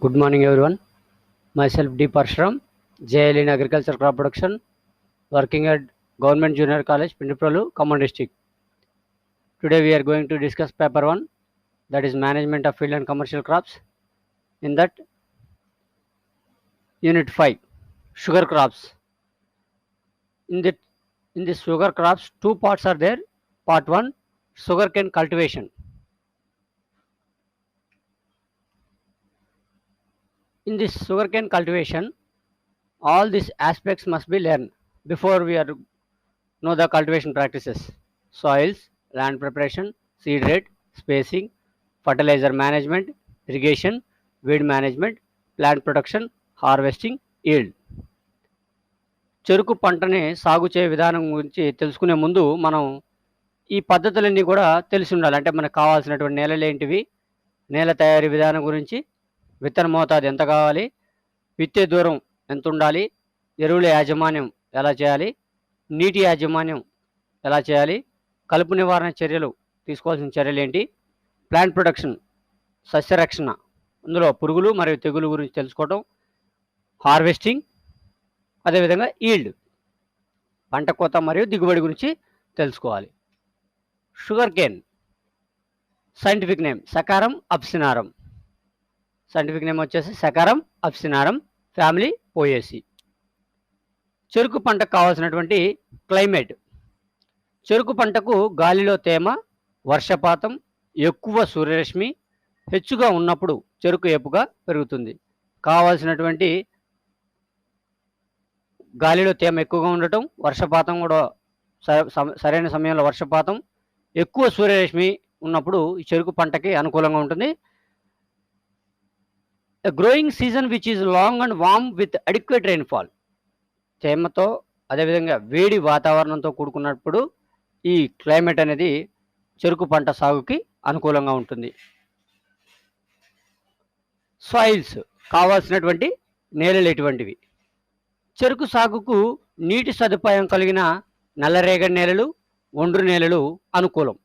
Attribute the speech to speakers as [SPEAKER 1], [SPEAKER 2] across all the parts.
[SPEAKER 1] Good morning, everyone. Myself D. Parshuram, JL in Agriculture Crop Production, working at Government Junior College, Pindiprolu, Khammam District. Today we are going to discuss paper 1, that is Management of Field and Commercial Crops. In that, Unit 5, Sugar Crops. In this sugar crops, two parts are there. Part 1, sugarcane cultivation. In this sugarcane cultivation, all these aspects must be learned before we know the cultivation practices: soils, land preparation, seed rate, spacing, fertilizer management, irrigation, weed management, plant protection, harvesting, yield. చెరుకు పంటని సాగు చేయ విధానం గురించి తెలుసుకునే ముందు మనం ఈ పద్ధతులన్నీ కూడా తెలిసి ఉండాలి. అంటే మనకు కావాల్సినటువంటి నేలలు ఏంటివి, నేల తయారీ విధానం గురించి, విత్తన మోతాదు ఎంత కావాలి, విత్తే దూరం ఎంత ఉండాలి, ఎరువుల యాజమాన్యం ఎలా చేయాలి, నీటి యాజమాన్యం ఎలా చేయాలి, కలుపు నివారణ చర్యలు తీసుకోవాల్సిన చర్యలు ఏంటి, ప్లాంట్ ప్రొటెక్షన్ సస్యరక్షణ, అందులో పురుగులు మరియు తెగులు గురించి తెలుసుకోవటం, హార్వెస్టింగ్, అదేవిధంగా ఈల్డ్ పంట కోత మరియు దిగుబడి గురించి తెలుసుకోవాలి. Sugarcane scientific name Saccharum officinarum, scientific name వచ్చేసి సకారం అప్సినారం, ఫ్యామిలీ పోయేసి. చెరుకు పంటకు కావాల్సినటువంటి క్లైమేట్: చెరుకు పంటకు గాలిలో తేమ, వర్షపాతం, ఎక్కువ సూర్యరశ్మి హెచ్చుగా ఉన్నప్పుడు చెరుకు ఏపుగా పెరుగుతుంది. కావాల్సినటువంటి గాలిలో తేమ ఎక్కువగా ఉండటం, వర్షపాతం కూడా సరైన సమయంలో వర్షపాతం, ఎక్కువ సూర్యరశ్మి ఉన్నప్పుడు ఈ చెరుకు పంటకి అనుకూలంగా ఉంటుంది. Growing season which is long and warm with adequate rainfall, తేమతో అదేవిధంగా వేడి వాతావరణంతో కూడుకున్నప్పుడు ఈ క్లైమేట్ అనేది చెరుకు పంట సాగుకి అనుకూలంగా ఉంటుంది. సాయిల్స్ కావాల్సినటువంటి నేలలు ఎటువంటివి: చెరుకు సాగుకు నీటి సదుపాయం కలిగిన నల్లరేగడి నేలలు, ఒండ్రు నేలలు అనుకూలం.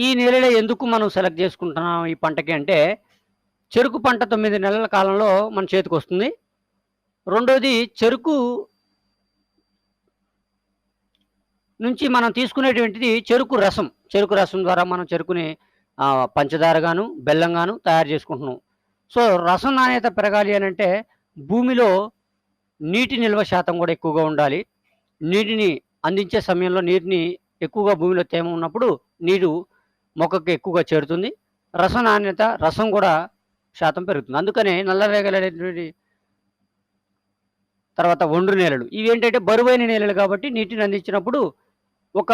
[SPEAKER 1] ఈ నేలలే ఎందుకు మనం సెలెక్ట్ చేసుకుంటున్నాం ఈ పంటకి అంటే, చెరుకు పంట 9 నెలల కాలంలో మన చేతికి వస్తుంది. రెండోది, చెరుకు నుంచి మనం తీసుకునేటువంటిది చెరుకు రసం. చెరుకు రసం ద్వారా మనం చెరుకుని పంచదారగాను బెల్లంగాను తయారు చేసుకుంటున్నాం. సో రసం నాణ్యత పెరగాలి అని అంటే భూమిలో నీటి నిల్వ శాతం కూడా ఎక్కువగా ఉండాలి. నీటిని అందించే సమయంలో నీటిని ఎక్కువగా భూమిలో తేమ ఉన్నప్పుడు నీరు మొక్కకి ఎక్కువగా చేరుతుంది. రస నాణ్యత, రసం కూడా శాతం పెరుగుతుంది. అందుకనే నల్లరేగలనేటువంటి తర్వాత ఒండ్రు నేలలు ఇవి ఏంటంటే బరువైన నేలలు కాబట్టి నీటిని అందించినప్పుడు ఒక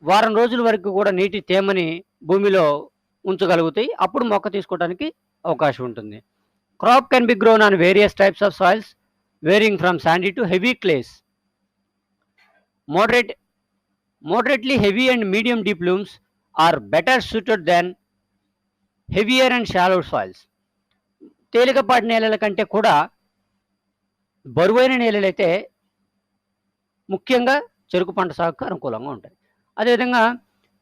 [SPEAKER 1] వారం రోజుల వరకు కూడా నీటి తేమని భూమిలో ఉంచగలుగుతాయి. అప్పుడు మొక్క తీసుకోవడానికి అవకాశం ఉంటుంది. Crop can be grown on various types of soils wearing from Sandy to heavy క్లేస్. Moderately heavy and medium deep looms are better suited than heavier and shallow soils. తేలికపాటి నేలల కంటే కూడా బరువైన నేలలైతే ముఖ్యంగా చెరుకు పంట సాగుకు అనుకూలంగా ఉంటాయి. అదేవిధంగా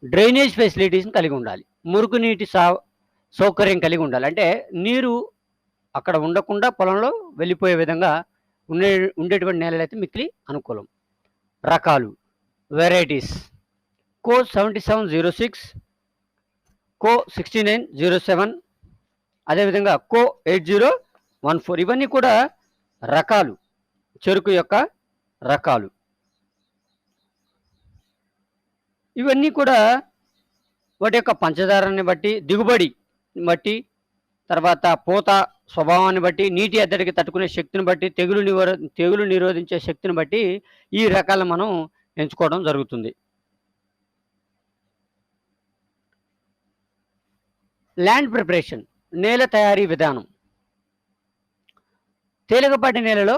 [SPEAKER 1] డ్రైనేజ్ ఫెసిలిటీస్ని కలిగి ఉండాలి. మురుగు నీటి సౌకర్యం కలిగి ఉండాలి. అంటే నీరు అక్కడ ఉండకుండా పొలంలో వెళ్ళిపోయే విధంగా ఉండేటువంటి నేలలైతే మిక్కిలి అనుకూలం. రకాలు, వెరైటీస్: కో 7706, కో 6907, అదేవిధంగా కో 8014. ఇవన్నీ కూడా రకాలు, చెరుకు యొక్క రకాలు. ఇవన్నీ కూడా వాటి యొక్క పంచదారాన్ని బట్టి, దిగుబడి బట్టి, తర్వాత పూత స్వభావాన్ని బట్టి, నీటి ఎద్దడికి తట్టుకునే శక్తిని బట్టి, తెగులు నిరోధించే శక్తిని బట్టి ఈ రకాలను మనం ఎంచుకోవడం జరుగుతుంది. ల్యాండ్ ప్రిపరేషన్, నేల తయారీ విధానం: తేలికపాటి నేలలో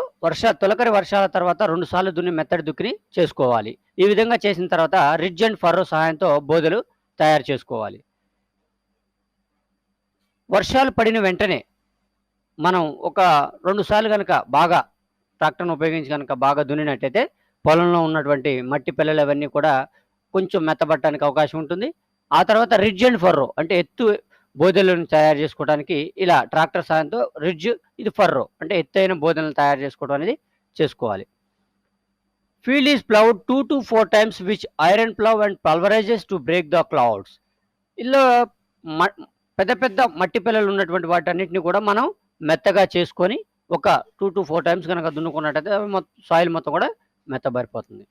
[SPEAKER 1] తొలకరి వర్షాల తర్వాత 2 సార్లు దున్ని మెత్తడి దుక్కిని చేసుకోవాలి. ఈ విధంగా చేసిన తర్వాత రిడ్జ్ అండ్ ఫర్రో సహాయంతో బోదెలు తయారు చేసుకోవాలి. వర్షాలు పడిన వెంటనే మనం ఒక 2 సార్లు కనుక బాగా ట్రాక్టర్ను ఉపయోగించి కనుక బాగా దున్నినట్టయితే పొలంలో ఉన్నటువంటి మట్టి పిల్లలు అవన్నీ కూడా కొంచెం మెత్తబట్టడానికి అవకాశం ఉంటుంది. ఆ తర్వాత రిడ్జ్ అండ్ ఫర్రో అంటే బోదెలను తయారు చేసుకోవడానికి ఇలా ట్రాక్టర్ సాయంతో రిడ్జ్, ఇది ఫర్రో అంటే ఎత్తైన బోదెలను తయారు చేసుకోవడం అనేది చేసుకోవాలి. Field is ploughed 2 to 4 times which iron plough and pulverises to break the clouds. ఇలా పెద్ద పెద్ద మట్టి పిల్లలు ఉన్నటువంటి వాటన్నిటిని కూడా మనం మెత్తగా చేసుకొని ఒక 2 to 4 times కనుక దున్నుకున్నట్టయితే సాయిల్ మొత్తం కూడా మెత్తబడిపోతుంది.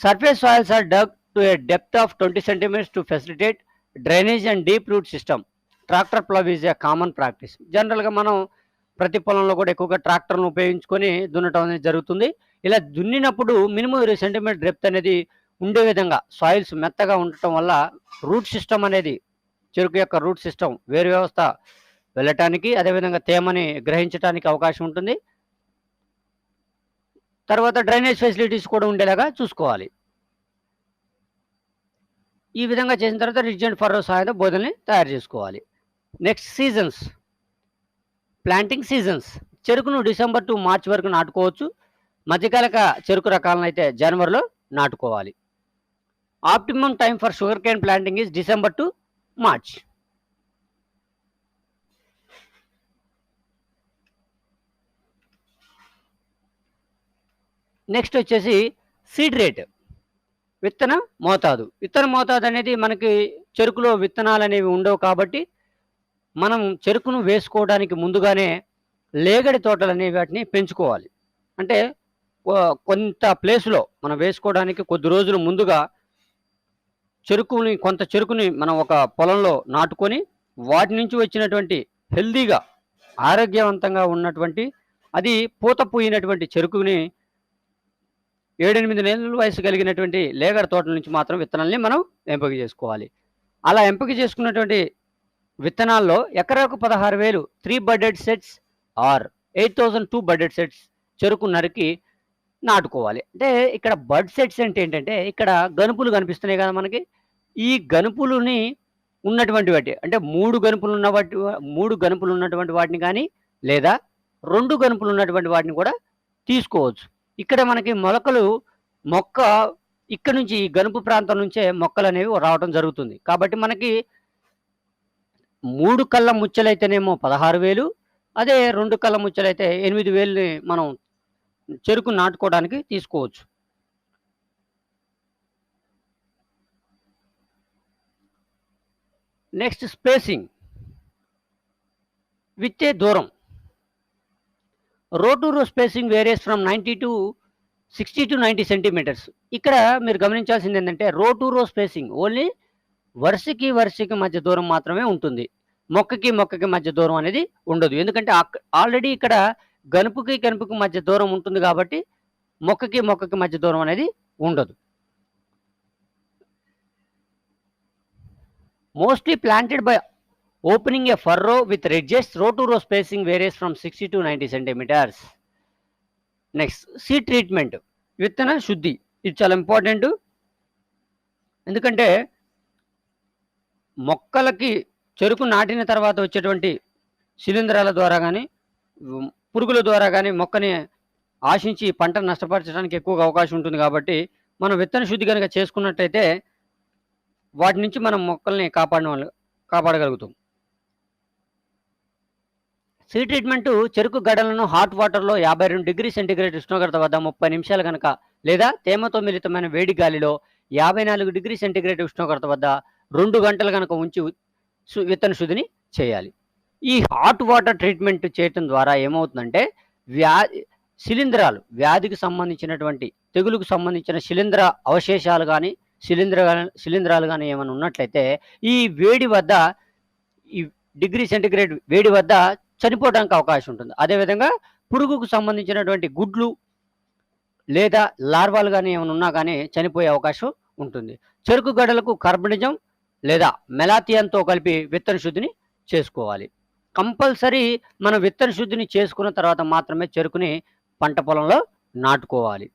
[SPEAKER 1] Surface soils are dug to a depth of 20 centimeters to facilitate drainage and deep root system. Tractor plough is a common practice. జనరల్గా మనం ప్రతి పొలంలో కూడా ఎక్కువగా ట్రాక్టర్ను ఉపయోగించుకొని దున్నటం అనేది జరుగుతుంది. ఇలా దున్నినప్పుడు మినిమం 20 centimeter డెప్త్ అనేది ఉండే విధంగా సాయిల్స్ మెత్తగా ఉండటం వల్ల రూట్ సిస్టమ్ అనేది, చెరుకు యొక్క రూట్ సిస్టమ్ వేరు వ్యవస్థ వెళ్ళటానికి, అదేవిధంగా తేమని గ్రహించడానికి అవకాశం ఉంటుంది. తర్వాత డ్రైనేజ్ ఫెసిలిటీస్ కూడా ఉండేలాగా చూసుకోవాలి. ఈ విధంగా చేసిన తర్వాత రిడ్జ్ అండ్ ఫర్రో సహాయంతో బోదెల్ని తయారు చేసుకోవాలి. Next seasons. Planting seasons. చెరుకును డిసెంబర్ టు మార్చ్ వరకు నాటుకోవచ్చు. మధ్యకాలిక చెరుకు రకాలను అయితే జనవరిలో నాటుకోవాలి. Optimum time for sugar cane planting is December to March. Next వచ్చేసి సీడ్ రేట్, విత్తన మోతాదు. విత్తన మోతాదు అనేది మనకి చెరుకులో విత్తనాలు అనేవి ఉండవు కాబట్టి మనం చెరుకును వేసుకోవడానికి ముందుగానే లేగడి తోటలు అనే వాటిని పెంచుకోవాలి. అంటే కొంత ప్లేస్లో మనం వేసుకోవడానికి కొద్ది రోజులు ముందుగా కొంత చెరుకుని మనం ఒక పొలంలో నాటుకొని వాటి నుంచి వచ్చినటువంటి హెల్దీగా ఆరోగ్యవంతంగా ఉన్నటువంటి అది పూత పూయినటువంటి చెరుకుని 7-8 నెలల వయసు కలిగినటువంటి లేగడ తోటల నుంచి మాత్రం విత్తనాలని మనం ఎంపిక చేసుకోవాలి. అలా ఎంపిక చేసుకున్నటువంటి విత్తనాల్లో ఎకరాకు 16,000 3 budded sets are 8,000 2 budded sets చెరుకు నరికి నాటుకోవాలి. అంటే ఇక్కడ బడ్ సెట్స్ అంటే ఏంటంటే ఇక్కడ గనుపులు కనిపిస్తున్నాయి కదా మనకి. ఈ గనుపులని ఉన్నటువంటి వాటి అంటే 3 గనుపులు ఉన్నటువంటి వాటిని కానీ లేదా 2 గనుపులు ఉన్నటువంటి వాటిని కూడా తీసుకోవచ్చు. ఇక్కడ మనకి మొక్క ఇక్కడ నుంచి ఈ గనుపు ప్రాంతం నుంచే మొక్కలు అనేవి రావడం జరుగుతుంది. కాబట్టి మనకి 3 కళ్ళ ముచ్చలైతేనేమో 16,000, అదే 2 కళ్ళ ముచ్చలైతే 8,000ని మనం చెరుకు నాటుకోవడానికి తీసుకోవచ్చు. Next spacing. విత్తే దూరం. రో to row spacing various from 60 to 90 centimeters. ఇక్కడ మీరు గమనించాల్సింది ఏంటంటే రో టు రో స్పేసింగ్ ఓన్లీ వరుసకి మధ్య దూరం మాత్రమే ఉంటుంది. మొక్కకి మధ్య దూరం అనేది ఉండదు. ఎందుకంటే ఆల్రెడీ ఇక్కడ గనుపుకి మధ్య దూరం ఉంటుంది కాబట్టి మొక్కకి మధ్య దూరం అనేది ఉండదు. Mostly planted by opening a furrow with ridges. Row to row spacing various from 60 to 90 centimeters. Next seed treatment, విత్తన శుద్ధి. ఇది చాలా ఇంపార్టెంట్. ఎందుకంటే మొక్కలకి చెరుకు నాటిన తర్వాత వచ్చేటువంటి శిలీంధ్రాల ద్వారా కానీ పురుగుల ద్వారా కానీ మొక్కని ఆశించి పంటను నష్టపరచడానికి ఎక్కువగా అవకాశం ఉంటుంది. కాబట్టి మనం విత్తన శుద్ధి కనుక చేసుకున్నట్టయితే వాటి నుంచి మనం మొక్కల్ని కాపాడగలుగుతాం. సీడ్ ట్రీట్మెంట్ చెరుకు గడలను హాట్ వాటర్లో 52 degrees centigrade ఉష్ణోగ్రత వద్ద 30 నిమిషాలు కనుక లేదా తేమతో మిళితమైన వేడి గాలిలో 54 degrees centigrade ఉష్ణోగ్రత వద్ద 2 గంటలు కనుక ఉంచి విత్తన శుద్ధిని చేయాలి. ఈ హాట్ వాటర్ ట్రీట్మెంట్ చేయటం ద్వారా ఏమవుతుందంటే వ్యాధికి సంబంధించినటువంటి తెగులుకు సంబంధించిన శిలీంధ్ర అవశేషాలు కానీ శిలీంధ్రాలు కానీ ఏమైనా ఉన్నట్లయితే ఈ వేడి వద్ద ఈ డిగ్రీ సెంటిగ్రేడ్ వేడి వద్ద చనిపోవడానికి అవకాశం ఉంటుంది. అదేవిధంగా పురుగుకు సంబంధించినటువంటి గుడ్లు లేదా లార్వాలు కానీ ఏమైనా ఉన్నా కానీ చనిపోయే అవకాశం ఉంటుంది. చెరుకు గడలకు కార్బనిజం లేదా మెలాథియన్తో కలిపి విత్తన శుద్ధిని చేసుకోవాలి. కంపల్సరీ మనం విత్తన శుద్ధిని చేసుకున్న తర్వాత మాత్రమే చెరుకుని పంట పొలంలో నాటుకోవాలి.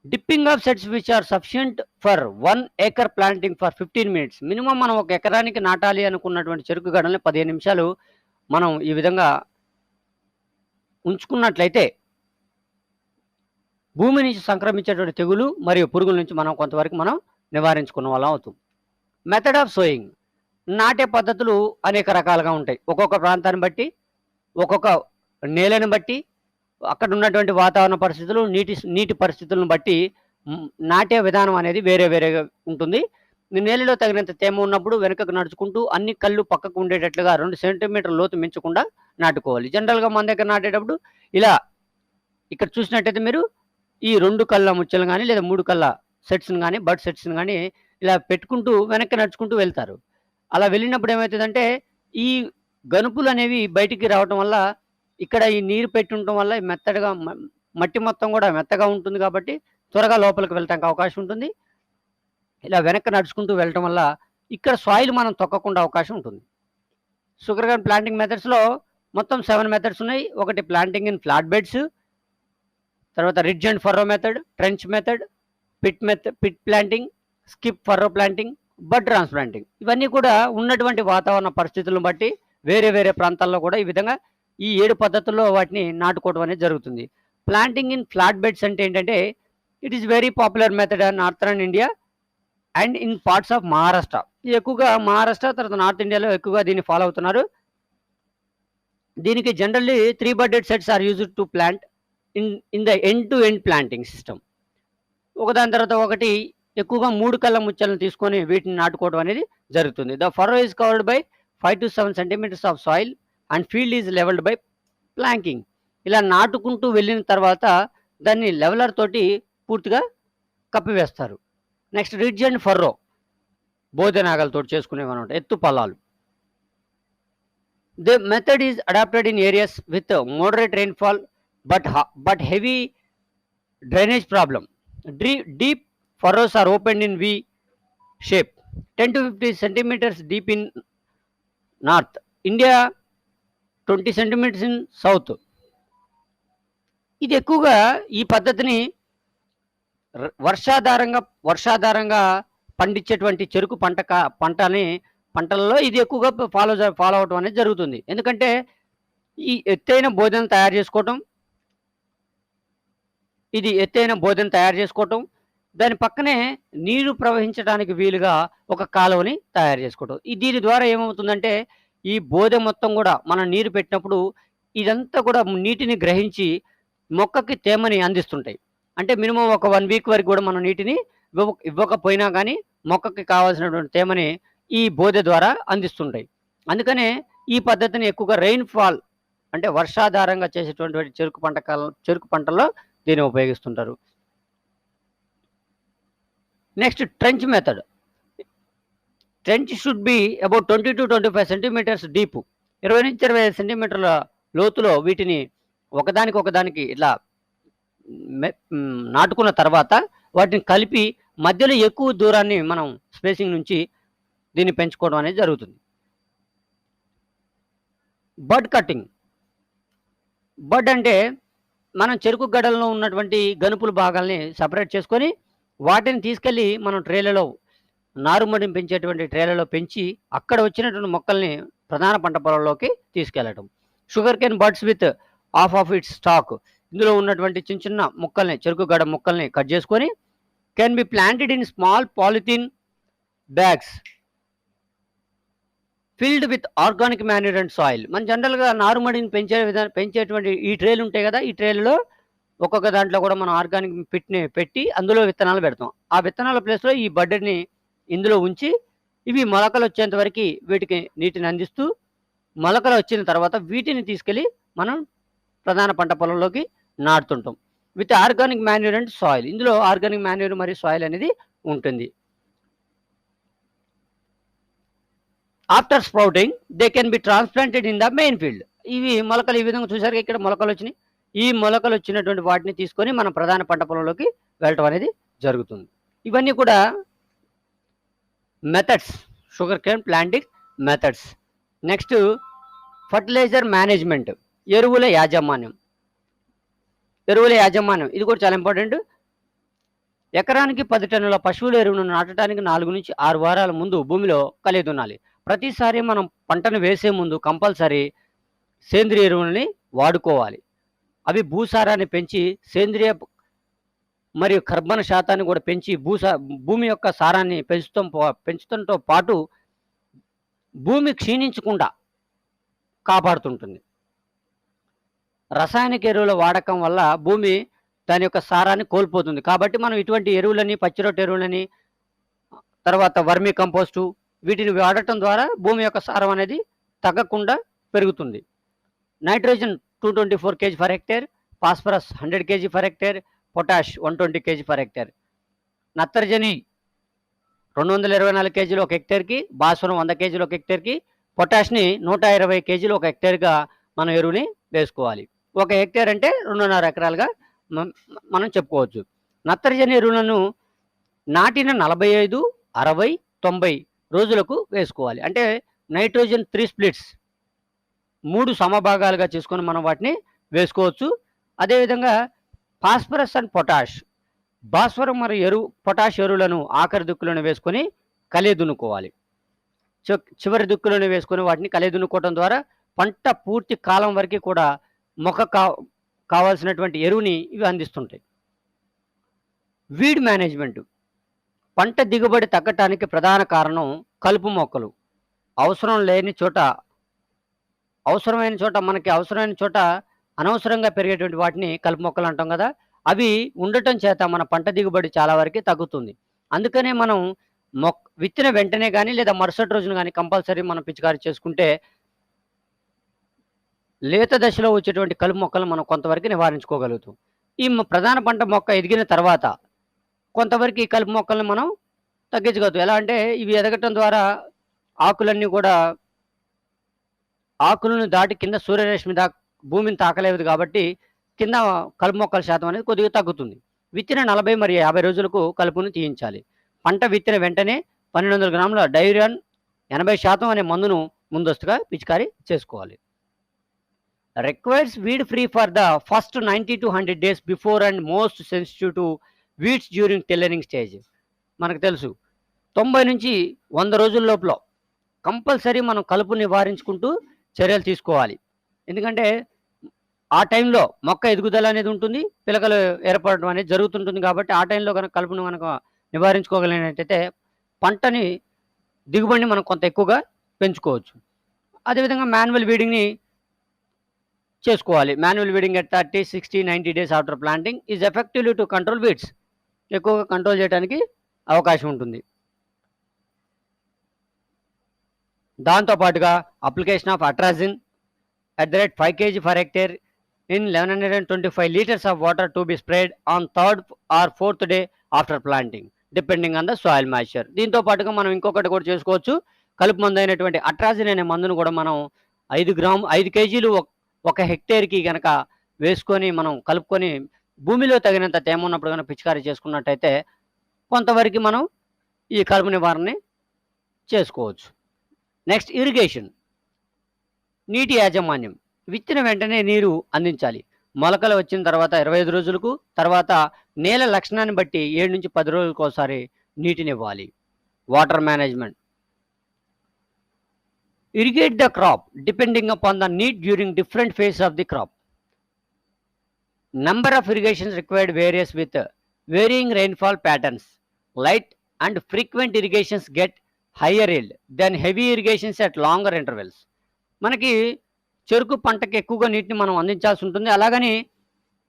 [SPEAKER 1] Dipping of sets which are sufficient for 1 acre planting for 15 minutes. Minimum మనం 1 ఎకరానికి నాటాలి అనుకున్నటువంటి చెరుకు గడల్ని 15 నిమిషాలు మనం ఈ విధంగా ఉంచుకున్నట్లయితే భూమి నుంచి సంక్రమించేటువంటి తెగులు మరియు పురుగుల నుంచి మనం కొంతవరకు నివారించుకున్న వాళ్ళం అవుతాం. Method of sowing. నాటే పద్ధతులు అనేక రకాలుగా ఉంటాయి. ఒక్కొక్క ప్రాంతాన్ని బట్టి, ఒక్కొక్క నేలను బట్టి, అక్కడ ఉన్నటువంటి వాతావరణ పరిస్థితులు, నీటి పరిస్థితులను బట్టి నాటే విధానం అనేది వేరే వేరేగా ఉంటుంది. నేలలో తగినంత తేమ ఉన్నప్పుడు వెనుకకు నడుచుకుంటూ అన్ని కళ్ళు పక్కకు ఉండేటట్లుగా 2 సెంటీమీటర్ల లోతు మించకుండా నాటుకోవాలి. జనరల్‌గా మన దగ్గర నాటేటప్పుడు ఇలా ఇక్కడ చూసినట్టయితే మీరు ఈ 2 కళ్ళ ముచ్చలు గాని, లేదా 3 కళ్ళ సెట్స్‌ని గాని, బడ్ సెట్స్‌ని గాని ఇలా పెట్టుకుంటూ వెనక్కి నడుచుకుంటూ వెళ్తారు. అలా వెళ్ళినప్పుడు ఏమైతదంటే, ఈ గనుపులనేవి బయటికి రావటం వల్ల, ఇక్కడ ఈ నీరు పెట్టుండటం వల్ల ఈ మెత్తగా మట్టి మొత్తం గూడా మెత్తగా ఉంటుంది కాబట్టి, త్వరగా లోపలికి వెళ్ళటానికి అవకాశం ఉంటుంది. ఇలా వెనక్కి నడుచుకుంటూ వెళ్ళటం వల్ల, ఇక్కడ సాయిల్ మనం తొక్కకుండా అవకాశం ఉంటుంది. షుగర్ కేన్ ప్లాంటింగ్ మెథడ్స్‌లో మొత్తం 7 మెథడ్స్ ఉన్నాయి. ఒకటి ప్లాంటింగ్ ఇన్ ఫ్లాట్ బెడ్స్, తర్వాత ridge and furrow method, trench method, pit planting, skip furrow planting, bud transplanting. ఇవన్నీ కూడా ఉన్నటువంటి వాతావరణ పరిస్థితులను బట్టి వేరే వేరే ప్రాంతాల్లో కూడా ఈ విధంగా ఈ 7 పద్ధతుల్లో వాటిని నాటుకోవడం అనేది జరుగుతుంది. ప్లాంటింగ్ ఇన్ ఫ్లాట్ బెడ్స్ అంటే ఏంటంటే, it is very popular method in northern India and in parts of Maharashtra. ఇది ఎక్కువగా మహారాష్ట్ర, తర్వాత నార్త్ ఇండియాలో ఎక్కువగా దీన్ని ఫాలో అవుతున్నారు. దీనికి generally 3 budded sets are used to plant in the end to end planting system. ఒకదాని తర్వాత ఒకటి ఎక్కువగా 3 కళ్ళ ముచ్చలను తీసుకొని వీటిని నాటుకోవడం అనేది జరుగుతుంది. The furrow is covered by 5 to 7 centimetres of soil and field is levelled by planking. ఇలా నాటుకుంటూ వెళ్ళిన తర్వాత దాన్ని లెవెలర్ తోటి పూర్తిగా కప్పివేస్తారు. నెక్స్ట్ రిడ్జ్ అండ్ ఫర్రో, బోధనాగలతోటి చేసుకునేవన్నమాట, ఎత్తు పల్లాలు. The method is adapted in areas with moderate rainfall but heavy drainage problem. Deep furrows are opened in V shape, 10 to 50 centimeters deep in north, India 20 centimeters in south. ఇది ఎక్కువగా ఈ పద్ధతిని వర్షాధారంగా పండించేటువంటి చెరుకు పంటలలో ఇది ఎక్కువగా ఫాలో అవటం అనేది జరుగుతుంది. ఎందుకంటే ఈ ఎత్తైన బోధనలు తయారు చేసుకోవటం, దాని పక్కనే నీరు ప్రవహించడానికి వీలుగా ఒక కాలువని తయారు చేసుకోవటం. దీని ద్వారా ఏమవుతుందంటే, ఈ బోదె మొత్తం కూడా మనం నీరు పెట్టినప్పుడు ఇదంతా కూడా నీటిని గ్రహించి మొక్కకి తేమని అందిస్తుంటాయి. అంటే మినిమం ఒక 1 వీక్ వరకు కూడా మనం నీటిని ఇవ్వకపోయినా కానీ మొక్కకి కావాల్సినటువంటి తేమని ఈ బోదె ద్వారా అందిస్తుంటాయి. అందుకనే ఈ పద్ధతిని ఎక్కువగా రెయిన్ఫాల్ అంటే వర్షాధారంగా చేసేటువంటి చెరుకు పంటల్లో దీన్ని ఉపయోగిస్తుంటారు. Next trench method. Trench should be about 20 to 25 centimetres deep. 20 నుంచి 25 సెంటీమీటర్ల లోతులో వీటిని ఒకదానికి ఇట్లా నాటుకున్న తర్వాత వాటిని కలిపి మధ్యలో ఎక్కువ దూరాన్ని మనం స్పేసింగ్ నుంచి దీన్ని పెంచుకోవడం అనేది జరుగుతుంది. బడ్ కటింగ్. బడ్ అంటే మనం చెరుకు గడల్లో ఉన్నటువంటి గనుపుల భాగాల్ని సపరేట్ చేసుకొని వాటిని తీసుకెళ్ళి మనం ట్రేలలో, నారుమడిని పెంచేటువంటి ట్రేలలో పెంచి అక్కడ వచ్చినటువంటి మొక్కల్ని ప్రధాన పంట పొలంలోకి తీసుకెళ్ళటం. Sugarcane buds with half of its stalk. ఇందులో ఉన్నటువంటి చిన్న ముక్కల్ని, చెరుకు గడ ముక్కల్ని కట్ చేసుకొని can be planted in small polythene bags filled with organic manure and soil. మన జనరల్గా నారుమడిని పెంచేటువంటి ఈ ట్రేలు ఉంటాయి కదా, ఈ ట్రేలలో ఒక్కొక్క దాంట్లో కూడా మనం ఆర్గానిక్ పిట్ని పెట్టి అందులో విత్తనాలు పెడతాం. ఆ విత్తనాల ప్లేస్లో ఈ బడ్డెని ఇందులో ఉంచి ఇవి మొలకలు వచ్చేంత వరకు వీటికి నీటిని అందిస్తూ, మొలకలు వచ్చిన తర్వాత వీటిని తీసుకెళ్ళి మనం ప్రధాన పంట పొలంలోకి నాటుతుంటాం. With organic manure and soil. ఇందులో ఆర్గానిక్ మాన్యూర్ మరియు సాయిల్ అనేది ఉంటుంది. After sprouting they can be transplanted in the main field. ఇవి మొలకలు ఈ విధంగా చూసారు, ఇక్కడ మొలకలు వచ్చినాయి. ఈ మొలకలు వచ్చినటువంటి వాటిని తీసుకొని మనం ప్రధాన పంట పొలంలోకి వెళ్ళటం అనేది జరుగుతుంది. ఇవన్నీ కూడా methods, sugar cane planting methods. Next fertilizer management, ఎరువుల యాజమాన్యం. ఇది కూడా చాలా ఇంపార్టెంట్. ఎకరానికి 10 టన్నుల పశువుల ఎరువును నాటడానికి 4 నుంచి 6 వారాల ముందు భూమిలో కలియదున్నాలి. ప్రతిసారి మనం పంటను వేసే ముందు కంపల్సరీ సేంద్రియ ఎరువులని వాడుకోవాలి. అవి భూసారాన్ని పెంచి సేంద్రియ మరియు కర్బన శాతాన్ని కూడా పెంచి భూమి యొక్క సారాన్ని పెంచడంతో పాటు భూమి క్షీణించకుండా కాపాడుతుంటుంది. రసాయనిక ఎరువుల వాడకం వల్ల భూమి దాని యొక్క సారాన్ని కోల్పోతుంది. కాబట్టి మనం ఇటువంటి ఎరువులని, పచ్చిరొట్ట ఎరువులని, తర్వాత వర్మీ కంపోస్టు వీటిని వాడటం ద్వారా భూమి యొక్క సారం అనేది తగ్గకుండా పెరుగుతుంది. Nitrogen 224 kg for hectare, phosphorus 100 kg for hectare, potash 120 kg for hectare, నత్రజని 224 kgలు ఒక హెక్టేర్కి, భాస్వరం 100 kgలు ఒక హెక్టేర్కి, పొటాష్ని 120 kgలు ఒక హెక్టేర్గా మనం ఎరువుని వేసుకోవాలి. ఒక హెక్టేర్ అంటే 2.5 ఎకరాలుగా మనం చెప్పుకోవచ్చు. నత్రజని ఎరువులను నాటిన 45, 60, 90 రోజులకు వేసుకోవాలి. అంటే నైట్రోజన్ 3 స్ప్లిట్స్ 3 సమభాగాలుగా చేసుకొని మనం వాటిని వేసుకోవచ్చు. అదేవిధంగా ఫాస్ఫరస్ అండ్ పొటాష్, భాస్వరం మరియు పొటాష్ ఎరువులను ఆఖరి దుక్కులను వేసుకొని కలియదున్నుకోవాలి. చివరి దుక్కులను వేసుకొని వాటిని కలియదున్నుకోవడం ద్వారా పంట పూర్తి కాలం వరకు కూడా మొక్క కావాల్సినటువంటి ఎరువుని ఇవి అందిస్తుంటాయి. వీడ్ మేనేజ్మెంట్, పంట దిగుబడి తగ్గటానికి ప్రధాన కారణం కలుపు మొక్కలు. అవసరమైన చోట అనవసరంగా పెరిగేటువంటి వాటిని కలుపు మొక్కలు అంటాం కదా. అవి ఉండటం చేత మన పంట దిగుబడి చాలా వరకు తగ్గుతుంది. అందుకనే మనం విత్తిన వెంటనే కానీ లేదా మరుసటి రోజున కానీ కంపల్సరీ మనం పిచికారీ చేసుకుంటే లేత దశలో వచ్చేటువంటి కలుపు మొక్కలను మనం కొంతవరకు నివారించుకోగలుగుతాం. ఈ ప్రధాన పంట మొక్క ఎదిగిన తర్వాత కొంతవరకు ఈ కలుపు మొక్కలను మనం తగ్గించగలుగుతాం. ఎలా అంటే ఇవి ఎదగటం ద్వారా ఆకులను దాటి కింద సూర్యరశ్మి భూమిని తాకలేదు కాబట్టి కింద కలుపు మొక్కల శాతం అనేది కొద్దిగా తగ్గుతుంది. విత్తిన 40 మరియు 50 రోజులకు కలుపును తీయించాలి. పంట విత్తిన వెంటనే 1200 గ్రాముల డైరాన్ 80% అనే మందును ముందస్తుగా పిచికారీ చేసుకోవాలి. Requires weed free for the first 90 to 100 days before and most sensitive to weeds during tillering stage. మనకు తెలుసు 90 నుంచి 100 రోజుల లోపల కంపల్సరీ మనం కలుపు నివారించుకుంటూ చర్యలు తీసుకోవాలి. ఎందుకంటే ఆ టైంలో మొక్క ఎదుగుదల అనేది ఉంటుంది, పిలకలు ఏర్పడడం అనేది జరుగుతుంటుంది. కాబట్టి ఆ టైంలో కనుక కలుపును మనకు నివారించుకోగలిగినట్టయితే పంటని దిగుబడిని మనం కొంత ఎక్కువగా పెంచుకోవచ్చు. అదేవిధంగా మాన్యువల్ వీడింగ్ని చేసుకోవాలి. Manual weeding at 30, 60, 90 days after planting is effectively to control weeds. ఎక్కువగా కంట్రోల్ చేయడానికి అవకాశం ఉంటుంది. దాంతోపాటుగా application of atrazine at 5 kg for hectare in 1125 liters of water to be sprayed on 3rd or 4th day after planting depending on the soil moisture. దీంతో పాటుగా మనం ఇంకొకటి కూడా చేసుకోవచ్చు. కలుపు మందు అయినటువంటి అట్రాజిన్ అనే మందును కూడా మనం 5 kgలు ఒక హెక్టేర్కి కనుక వేసుకొని మనం కలుపుకొని భూమిలో తగినంత తేమ ఉన్నప్పుడు కనుక పిచికారీ చేసుకున్నట్టయితే కొంతవరకు మనం ఈ కలుపు నివారణని చేసుకోవచ్చు. నెక్స్ట్ ఇరిగేషన్, నీటి యాజమాన్యం. విత్తిన వెంటనే నీరు అందించాలి. మొలకలు వచ్చిన తర్వాత 25 రోజులకు, తర్వాత నేల లక్షణాన్ని బట్టి 7 నుంచి 10 రోజులకు ఒకసారి నీటిని ఇవ్వాలి. Water management, irrigate the crop depending upon the need during different phases of the crop. Number of irrigations required varies with varying rainfall patterns. Light and frequent irrigations get higher yield than heavy irrigations at longer intervals. మనకి చెరుకు పంటకి ఎక్కువగా నీటిని మనం అందించాల్సి ఉంటుంది. అలాగని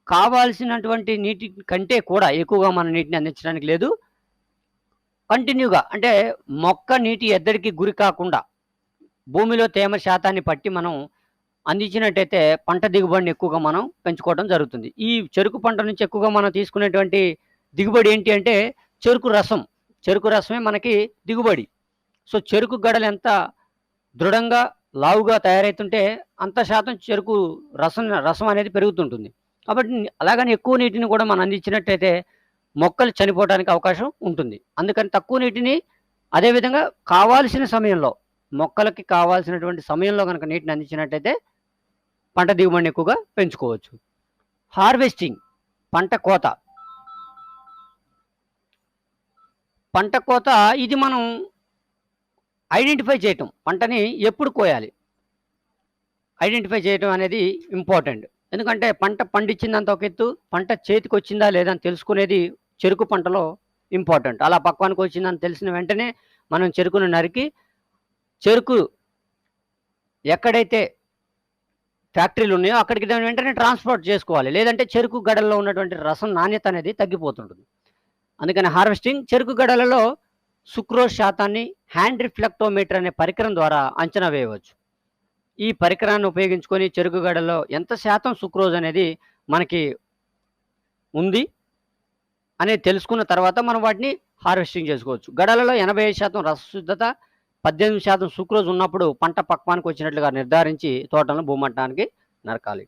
[SPEAKER 1] కావాల్సినటువంటి నీటి కంటే కూడా ఎక్కువగా మన నీటిని అందించడానికి లేదు. కంటిన్యూగా అంటే మొక్క నీటి ఎద్దడికి గురి కాకుండా భూమిలో తేమ శాతాన్ని పట్టి మనం అందించినట్టయితే పంట దిగుబడిని ఎక్కువగా మనం పెంచుకోవడం జరుగుతుంది. ఈ చెరుకు పంట నుంచి ఎక్కువగా మనం తీసుకునేటువంటి దిగుబడి ఏంటి అంటే చెరుకు రసమే మనకి దిగుబడి. సో చెరుకు గడలు ఎంత దృఢంగా లావుగా తయారవుతుంటే అంత శాతం చెరుకు రసం అనేది పెరుగుతుంటుంది. కాబట్టి అలాగని ఎక్కువ నీటిని కూడా మనం అందించినట్టయితే మొక్కలు చనిపోవడానికి అవకాశం ఉంటుంది. అందుకని తక్కువ నీటిని, అదేవిధంగా కావాల్సిన సమయంలో మొక్కలకి కావాల్సినటువంటి సమయంలో కనుక నీటిని అందించినట్టయితే పంట దిగుబడిని ఎక్కువగా పెంచుకోవచ్చు. హార్వెస్టింగ్, పంట కోత ఇది మనం ఐడెంటిఫై చేయటం, పంటని ఎప్పుడు కోయాలి ఐడెంటిఫై చేయటం అనేది ఇంపార్టెంట్. ఎందుకంటే పంట పండించిందంత ఒక ఎత్తు, పంట చేతికి వచ్చిందా లేదా అని తెలుసుకునేది చెరుకు పంటలో ఇంపార్టెంట్. అలా పక్వానికి వచ్చిందని తెలిసిన వెంటనే మనం చెరుకును నరికి చెరుకు ఎక్కడైతే ఫ్యాక్టరీలు ఉన్నాయో అక్కడికి దాన్ని వెంటనే ట్రాన్స్పోర్ట్ చేసుకోవాలి. లేదంటే చెరుకు గడల్లో ఉన్నటువంటి రసం నాణ్యత అనేది తగ్గిపోతుంటుంది. అందుకని హార్వెస్టింగ్ చెరుకు గడలలో సుక్రోజ్ శాతాన్ని హ్యాండ్ రిఫ్లెక్టోమీటర్ అనే పరికరం ద్వారా అంచనా వేయవచ్చు. ఈ పరికరాన్ని ఉపయోగించుకొని చెరుకు గడలో ఎంత శాతం సుక్రోజ్ అనేది మనకి ఉంది అనేది తెలుసుకున్న తర్వాత మనం వాటిని హార్వెస్టింగ్ చేసుకోవచ్చు. గడలలో 85% రసశుద్ధత, 18% సుక్రోజ్ ఉన్నప్పుడు పంట పక్వానికి వచ్చినట్లుగా నిర్ధారించి తోటలను భూమట్టానికి నరకాలి.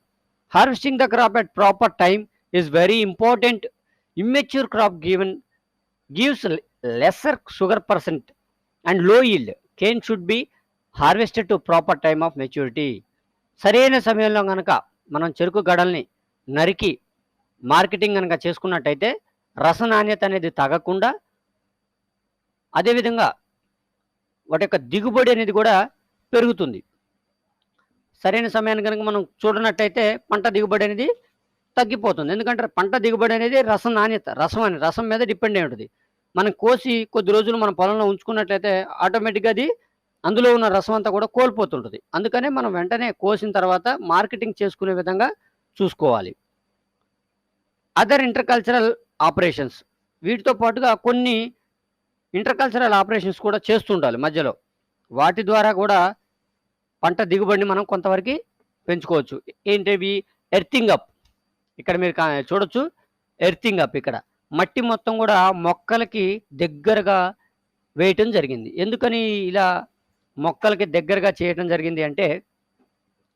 [SPEAKER 1] Harvesting the crop at proper time is very important. Immature crop gives lesser sugar percent and low yield. Cane should be harvested to proper time of maturity. సరైన సమయంలో గనక మనం చెరుకు గడల్ని నరికి మార్కెటింగ్ గనక చేసుకున్నట్టయితే రస నాణ్యత అనేది తగ్గకుండా, అదేవిధంగా వాటి యొక్క దిగుబడి అనేది కూడా పెరుగుతుంది. సరైన సమయాన్ని కనుక మనం చూడనట్టయితే పంట దిగుబడి అనేది తగ్గిపోతుంది. ఎందుకంటే పంట దిగుబడి అనేది రసం నాణ్యత, రసం మీద డిపెండ్ అయి ఉంటుంది. మనం కోసి కొద్ది రోజులు మన పొలంలో ఉంచుకున్నట్లయితే ఆటోమేటిక్గా అది అందులో ఉన్న రసం అంతా కూడా కోల్పోతుంటుంది. అందుకనే మనం వెంటనే కోసిన తర్వాత మార్కెటింగ్ చేసుకునే విధంగా చూసుకోవాలి. అదర్ ఇంటర్కల్చరల్ ఆపరేషన్స్, వీటితో పాటుగా కొన్ని ఇంటర్కల్చరల్ ఆపరేషన్స్ కూడా చేస్తుండాలి మధ్యలో. వాటి ద్వారా కూడా పంట దిగుబడిని మనం కొంతవరకు పెంచుకోవచ్చు. ఏంటివి? Earthing up. ఇక్కడ మీరు చూడొచ్చు, ఎర్తింగ్ అప్. ఇక్కడ మట్టి మొత్తం కూడా మొక్కలకి దగ్గరగా వేయటం జరిగింది. ఎందుకని ఇలా మొక్కలకి దగ్గరగా చేయటం జరిగింది అంటే,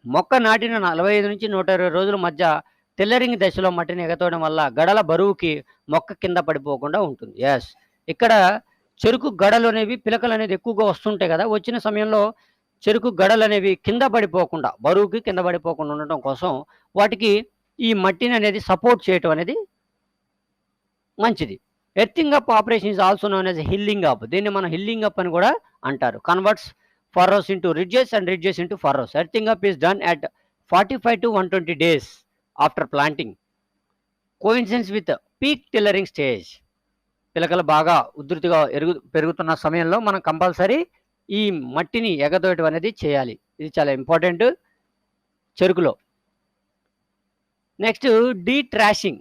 [SPEAKER 1] మొక్క నాటిన 45 నుంచి 120 రోజుల మధ్య టిల్లరింగ్ దశలో మట్టిని ఎగతోయడం వల్ల గడల బరువుకి మొక్క కింద పడిపోకుండా ఉంటుంది. ఎస్, ఇక్కడ చెరుకు గడలు అనేవి పిలకలు అనేది ఎక్కువగా వస్తుంటాయి కదా. వచ్చిన సమయంలో చెరుకు గడలు అనేవి కింద పడిపోకుండా, బరువుకి కింద పడిపోకుండా ఉండటం కోసం వాటికి ఈ మట్టిని అనేది సపోర్ట్ చేయటం అనేది మంచిది. Earthing up operation is also known as hilling up. దీన్ని మనం హిల్లింగ్ అప్ అని కూడా అంటారు. Converts furrows into ridges and ridges into furrows. Earthing up is done at 45 to 120 days after planting. Coincides with peak tillering stage. పిలకలు బాగా ఉధృతిగా పెరుగుతున్న సమయంలో మనం కంపల్సరీ ఈ మట్టిని ఎగదోయటం అనేది చేయాలి. ఇది చాలా ఇంపార్టెంట్ చెరుకులో. నెక్స్ట్ డీట్రాషింగ్.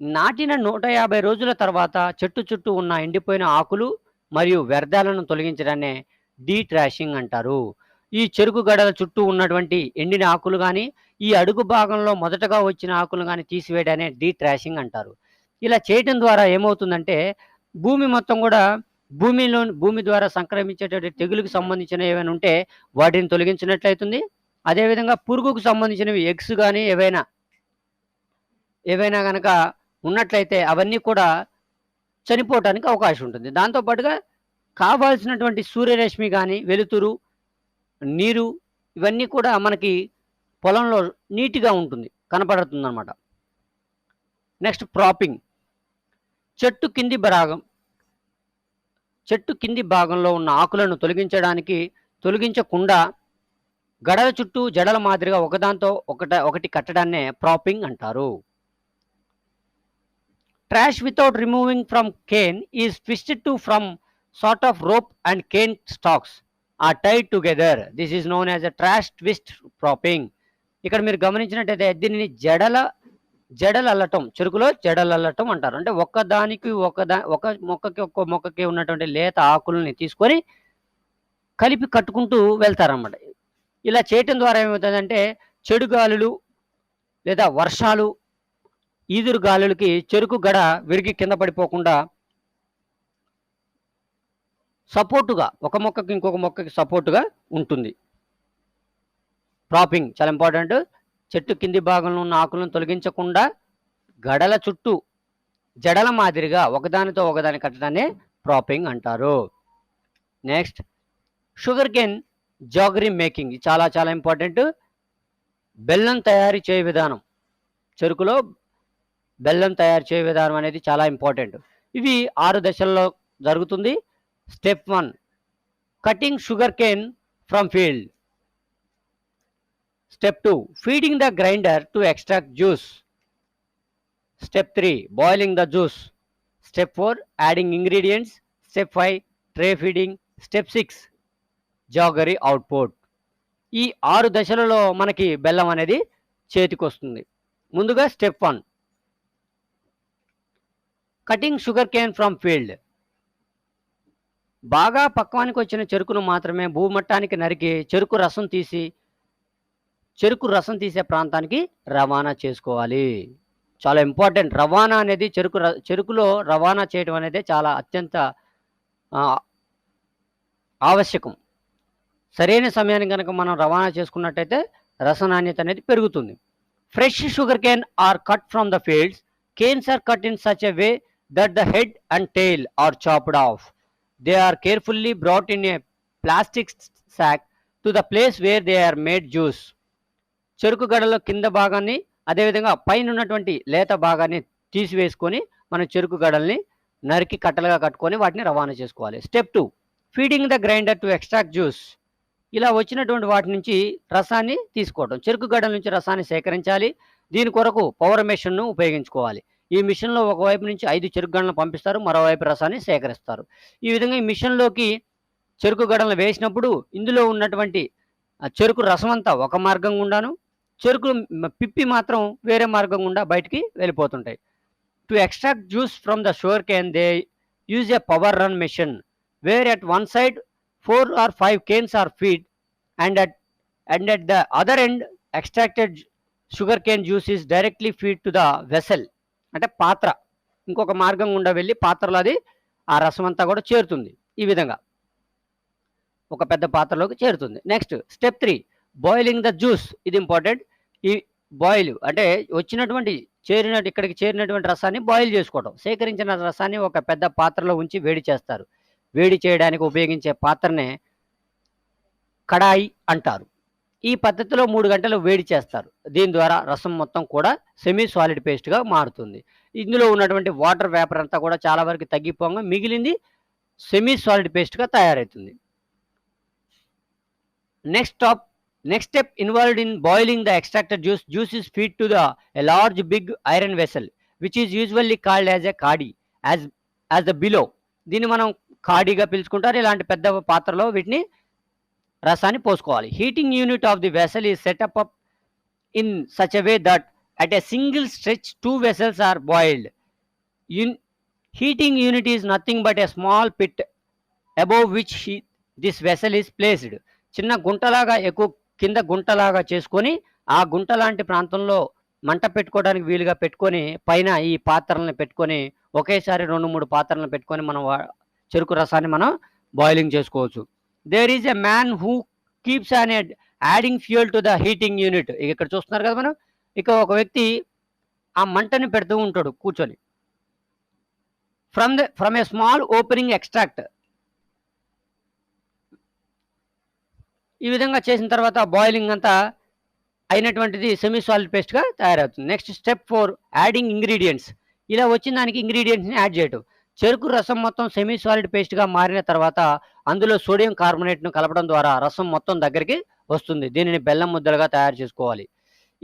[SPEAKER 1] నాటిన 150 రోజుల తర్వాత చెట్టు చుట్టూ ఉన్న ఎండిపోయిన ఆకులు మరియు వ్యర్థాలను తొలగించడాన్నే డీట్రాషింగ్ అంటారు. ఈ చెరుకు గడల చుట్టూ ఉన్నటువంటి ఎండిన ఆకులు కానీ, ఈ అడుగు భాగంలో మొదటగా వచ్చిన ఆకులు కానీ తీసివేయడాన్ని డీట్రాషింగ్ అంటారు. ఇలా చేయటం ద్వారా ఏమవుతుందంటే, భూమి మొత్తం కూడా భూమి ద్వారా సంక్రమించేటువంటి తెగులుకు సంబంధించిన ఏమైనా ఉంటే వాటిని తొలగించినట్లయితుంది. అదేవిధంగా పురుగుకు సంబంధించినవి ఎగ్స్ కానీ ఏవైనా కనుక ఉన్నట్లయితే అవన్నీ కూడా చనిపోవటానికి అవకాశం ఉంటుంది. దాంతోపాటుగా కావాల్సినటువంటి సూర్యరశ్మి కానీ, వెలుతురు, నీరు ఇవన్నీ కూడా మనకి పొలంలో నీట్గా ఉంటుంది, కనపడుతుంది అన్నమాట. Next propping. చెట్టు కింది భాగంలో ఉన్న ఆకులను తొలగించకుండా గడల చుట్టూ జడల మాదిరిగా ఒకదాంతో ఒకటి కట్టడాన్నే ప్రాపింగ్ అంటారు. Trash without removing from cane is twisted to from sort of rope and cane stalks are tied together. This is known as a trash twist propping. ఇక్కడ మీరు గమనించినట్టయితే దీనిని జడలు అల్లటం, చెరుకులో జడలు అల్లటం అంటారు. అంటే ఒక మొక్కకి ఉన్నటువంటి లేత ఆకుల్ని తీసుకొని కలిపి కట్టుకుంటూ వెళ్తారన్నమాట. ఇలా చేయటం ద్వారా ఏమవుతుందంటే, చెడు గాలులు లేదా వర్షాలు, ఈదురు గాలులకి చెరుకు గడ విరిగి కింద పడిపోకుండా సపోర్టుగా, ఒక మొక్కకి ఇంకొక మొక్కకి సపోర్టుగా ఉంటుంది. ప్రాపింగ్ చాలా ఇంపార్టెంట్. చెట్టు కింది భాగంలో ఉన్న ఆకులను తొలగించకుండా గడల చుట్టూ జడల మాదిరిగా ఒకదానితో ఒకదాని కట్టడాన్ని ప్రాపింగ్ అంటారు. Next sugar cane jaggery making. చాలా చాలా ఇంపార్టెంట్. బెల్లం తయారు చేయ విధానం, చెరుకులో బెల్లం తయారు చేయ విధానం అనేది చాలా ఇంపార్టెంట్. ఇవి 6 దశల్లో జరుగుతుంది. Step 1, cutting sugar cane from field. Step 2, feeding the grinder to extract juice. Step 3, boiling the juice. Step 4, adding ingredients. Step 5, tray feeding. Step 6, jaggery output. ఈ 6 దశలలో మనకి బెల్లం అనేది చేతికొస్తుంది. ముందుగా step 1, cutting sugar cane from field. బాగా పక్వానికి వచ్చిన చెరుకును మాత్రమే భూమట్టానికి నరికి చెరుకు రసం తీసే ప్రాంతానికి రవాణా చేసుకోవాలి. చాలా ఇంపార్టెంట్. రవాణా అనేది చెరుకులో రవాణా చేయడం అనేది చాలా అత్యంత ఆవశ్యకం. సరైన సమయానికి కనుక మనం రవాణా చేసుకున్నట్టయితే రస నాణ్యత అనేది పెరుగుతుంది. Fresh sugar cane are cut from the fields. Canes are cut in such a way that the head and tail are chopped off. They are carefully brought in a plastic sack to the place where they are made juice. చెరుకు గడలో కింద భాగాన్ని, అదేవిధంగా పైన ఉన్నటువంటి లేత భాగాన్ని తీసివేసుకొని మనం చెరుకు గడల్ని నరికి కట్టలుగా కట్టుకొని వాటిని రవాణా చేసుకోవాలి. Step 2, feeding the grinder to extract juice. ఇలా వచ్చినటువంటి వాటి నుంచి రసాన్ని తీసుకోవడం. చెరుకు గడల నుంచి రసాన్ని సేకరించాలి. దీని కొరకు పవర్ మెషిన్ను ఉపయోగించుకోవాలి. ఈ మిషన్లో ఒకవైపు నుంచి 5 చెరుకు గడలను పంపిస్తారు, మరోవైపు రసాన్ని సేకరిస్తారు. ఈ విధంగా ఈ మిషన్లోకి చెరుకు గడలను వేసినప్పుడు ఇందులో ఉన్నటువంటి చెరుకు రసం అంతా ఒక మార్గం గుండాను, చెరుకు పిప్పి మాత్రం వేరే మార్గం గుండా బయటికి వెళ్ళిపోతుంటాయి. To extract juice from the sugarcane they use a power run machine where at one side 4 or 5 canes are feed and at the other end extracted sugar cane juice is directly feed to the vessel. అంటే పాత్ర ఇంకొక మార్గం గుండా వెళ్ళి పాత్రలో అది ఆ రసం అంతా కూడా చేరుతుంది. ఈ విధంగా ఒక పెద్ద పాత్రలోకి చేరుతుంది. Next step 3, boiling the juice. ఇది ఇంపార్టెంట్. ఈ బాయిల్ అంటే ఇక్కడికి చేరినటువంటి రసాన్ని బాయిల్ చేసుకోవడం. సేకరించిన రసాన్ని ఒక పెద్ద పాత్రలో ఉంచి వేడి చేస్తారు. వేడి చేయడానికి ఉపయోగించే పాత్రనే కడాయి అంటారు. ఈ పద్ధతిలో 3 గంటలు వేడి చేస్తారు. దీని ద్వారా రసం మొత్తం కూడా సెమీ సాలిడ్ పేస్ట్గా మారుతుంది. ఇందులో ఉన్నటువంటి వాటర్ వేపర్ అంతా కూడా చాలా వరకు తగ్గిపోగా మిగిలింది సెమీ సాలిడ్ పేస్ట్గా తయారవుతుంది. Next step involved in boiling the extracted juice. Juice is fed to a large big iron vessel which is usually called as a kadai as the below. దీన్ని మనం కాడీగా పిలుచుకుంటారు. ఇలాంటి పెద్ద పాత్రలో వీటిని రసాన్ని పోసుకోవాలి. Heating unit of the vessel is set up in such a way that at a single stretch 2 vessels are boiled. Heating unit is nothing but a small pit above which this vessel is placed. చిన్న గుంటలాగా కింద గుంటలాగా చేసుకొని ఆ గుంట లాంటి ప్రాంతంలో మంట పెట్టుకోవడానికి వీలుగా పెట్టుకొని పైన ఈ పాత్రలను పెట్టుకొని ఒకేసారి 2-3 పాత్రలను పెట్టుకొని మనం చెరుకు రసాన్ని మనం బాయిలింగ్ చేసుకోవచ్చు. There is a man who keeps on adding fuel to the heating unit. ఇక్కడ చూస్తున్నారు కదా మనం. ఇక ఒక వ్యక్తి ఆ మంటని పెడుతూ ఉంటాడు కూర్చొని. From a small opening extract. ఈ విధంగా చేసిన తర్వాత బాయిలింగ్ అంతా అయినటువంటిది సెమీ సాలిడ్ పేస్ట్గా తయారవుతుంది. Next step 4, adding ingredients. ఇలా వచ్చిన దానికి ఇంగ్రీడియంట్స్ని యాడ్ చేయటం. చెరుకు రసం మొత్తం సెమీ సాలిడ్ పేస్ట్గా మారిన తర్వాత అందులో సోడియం కార్బోనేట్ను కలపడం ద్వారా రసం మొత్తం దగ్గరికి వస్తుంది. దీనిని బెల్లం ముద్దలుగా తయారు చేసుకోవాలి.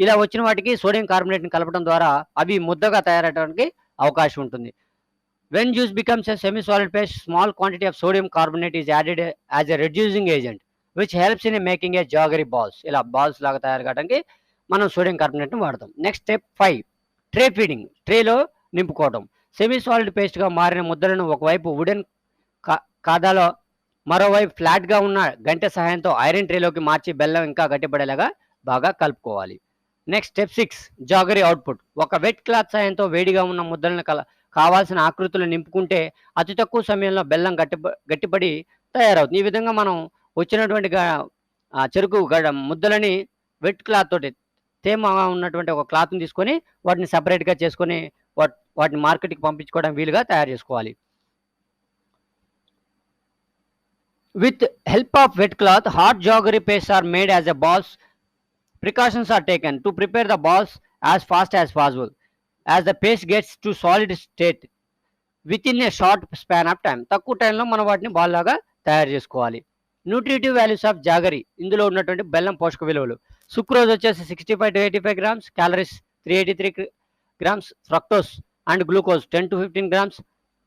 [SPEAKER 1] ఇలా వచ్చిన వాటికి సోడియం కార్బోనేట్ని కలపడం ద్వారా అవి ముద్దగా తయారవడానికి అవకాశం ఉంటుంది. When juice becomes a semi solid paste, small quantity of sodium carbonate is added as a reducing agent which helps in making a jaggery balls. ఇలా బాల్స్ లాగా తయారు కావడానికి మనం సోడియం కార్బోనేట్ని వాడతాం. Next step 5, tray feeding. ట్రేలో నింపుకోవడం. Semi solid పేస్ట్గా మారిన ముద్దలను ఒకవైపు వుడెన్ కాదాలో, మరోవైపు ఫ్లాట్గా ఉన్న గంటె సహాయంతో ఐరన్ ట్రేలోకి మార్చి బెల్లం ఇంకా గట్టిపడేలాగా బాగా కలుపుకోవాలి. Next step 6, jaggery output. ఒక వెట్ క్లాత్ సహాయంతో వేడిగా ఉన్న ముద్దలను కావాల్సిన ఆకృతులు నింపుకుంటే అతి తక్కువ సమయంలో బెల్లం గట్టిపడి తయారవుతుంది. ఈ విధంగా మనం వచ్చినటువంటి చెరుకు ముద్దలని వెట్ క్లాత్ తోటి తేమగా ఉన్నటువంటి ఒక క్లాత్ని తీసుకొని వాటిని సపరేట్గా చేసుకొని వాటిని మార్కెట్కి పంపించుకోవడం వీలుగా తయారు చేసుకోవాలి. With help of wet cloth, hot jaggery paste are made as a balls. Precautions are taken to prepare the balls as fast as possible as the paste gets to solid state within a short span of time. తక్కువ టైంలో మనం వాటిని ball లాగా తయారు చేసుకోవాలి. Nutritive values of jaggery. ఇందులో ఉన్నటువంటి బెల్లం పోషక విలువలు. సుక్రోజ్ వచ్చేసి 65 to 85 grams, calories 383 grams, fructose and glucose 10 to 15 grams,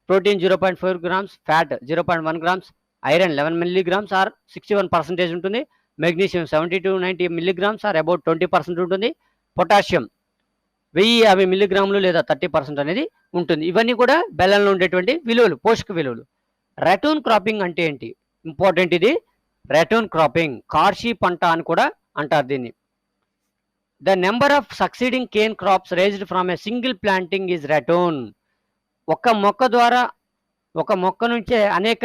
[SPEAKER 1] protein 0.4 grams, fat 0.1 grams, iron 11 milligrams or 61% ఉంటుంది. Magnesium 70 to 90 milligrams or about 20% ఉంటుంది. పొటాషియం 1050 మిల్లీగ్రాములు లేదా 30% అనేది ఉంటుంది. ఇవన్నీ కూడా బెల్లంలో ఉండేటువంటి విలువలు, పోషక విలువలు. రటూన్ క్రాపింగ్ అంటే ఏంటి? ఇంపార్టెంట్ ఇది. రటూన్ క్రాపింగ్ కార్షి పంట అని కూడా అంటారు దీన్ని. The number of succeeding cane crops raised from a single planting is ratoon. ఒక మొక్క ద్వారా, ఒక మొక్క నుంచే అనేక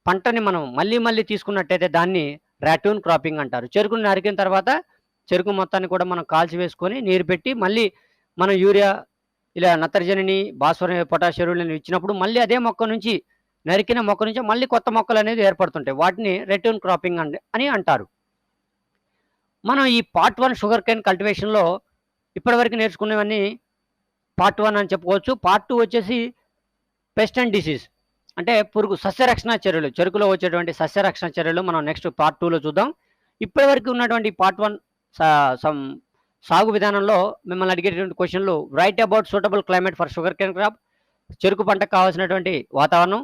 [SPEAKER 1] పంటని మనం మళ్ళీ మళ్ళీ తీసుకున్నట్టయితే దాన్ని రాటూన్ క్రాపింగ్ అంటారు. చెరుకుని నరికిన తర్వాత చెరుకు మొత్తాన్ని కూడా మనం కాల్చి వేసుకొని నీరు పెట్టి మళ్ళీ మనం యూరియా ఇలా నత్రజనిని, భాస్వరం, పొటాష్ ఎరువులను ఇచ్చినప్పుడు మళ్ళీ అదే మొక్క నుంచి, నరికిన మొక్క నుంచి మళ్ళీ కొత్త మొక్కలు అనేది ఏర్పడుతుంటాయి. వాటిని రాటూన్ క్రాపింగ్ అని అంటారు. మనం ఈ పార్ట్ 1 షుగర్ కేన్ కల్టివేషన్లో ఇప్పటివరకు నేర్చుకునేవన్నీ పార్ట్ 1 అని చెప్పుకోవచ్చు. పార్ట్ 2 వచ్చేసి పెస్ట్ అండ్ డిసీజ్, అంటే పురుగు సస్యరక్షణ చర్యలు, చెరుకులో వచ్చేటువంటి సస్యరక్షణ చర్యలు మనం నెక్స్ట్ పార్ట్ 2లో చూద్దాం. ఇప్పటివరకు ఉన్నటువంటి పార్ట్ 1 సాగు విధానంలో మిమ్మల్ని అడిగేటువంటి క్వశ్చన్లు: write about suitable climate for sugar cane crop, చెరుకు పంటకు కావాల్సినటువంటి వాతావరణం,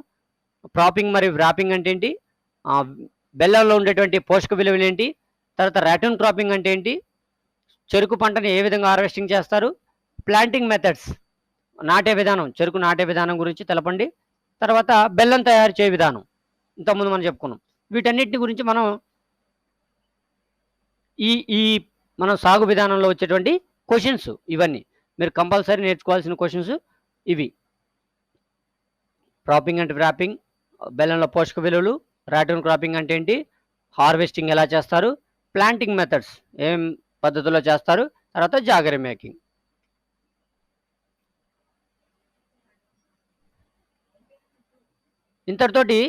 [SPEAKER 1] ప్రాపింగ్ మరియు వ్రాపింగ్ అంటే ఏంటి, బెల్లంలో ఉండేటువంటి పోషక విలువలు ఏంటి, తర్వాత రాటూన్ క్రాపింగ్ అంటే ఏంటి, చెరుకు పంటని ఏ విధంగా హార్వెస్టింగ్ చేస్తారు, ప్లాంటింగ్ మెథడ్స్, నాటే విధానం, చెరుకు నాటే విధానం గురించి తెలపండి, తర్వాత బెల్లం తయారు చేయ విధానం ఇంతకుముందు మనం చెప్పుకున్నాం. వీటన్నిటిని గురించి మనం ఈ ఈ మనం సాగు విధానంలో వచ్చేటువంటి క్వశ్చన్స్ ఇవన్నీ మీరు కంపల్సరీ నేర్చుకోవాల్సిన క్వశ్చన్స్ ఇవి. ప్రాపింగ్ అండ్ వ్రాపింగ్, బెల్లంలో పోషక విలువలు, రాటూన్ క్రాపింగ్ అంటే ఏంటి, హార్వెస్టింగ్ ఎలా చేస్తారు, ప్లాంటింగ్ మెథడ్స్ ఏం పద్ధతిలో చేస్తారు, తర్వాత జాగరీ మేకింగ్. ఇంతటితోటి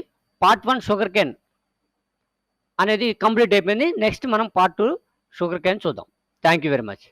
[SPEAKER 1] పార్ట్ 1 షుగర్ కేన్ అనేది కంప్లీట్ అయిపోయింది. నెక్స్ట్ మనం పార్ట్ 2 షుగర్ కేన్ చూద్దాం. Thank you very much.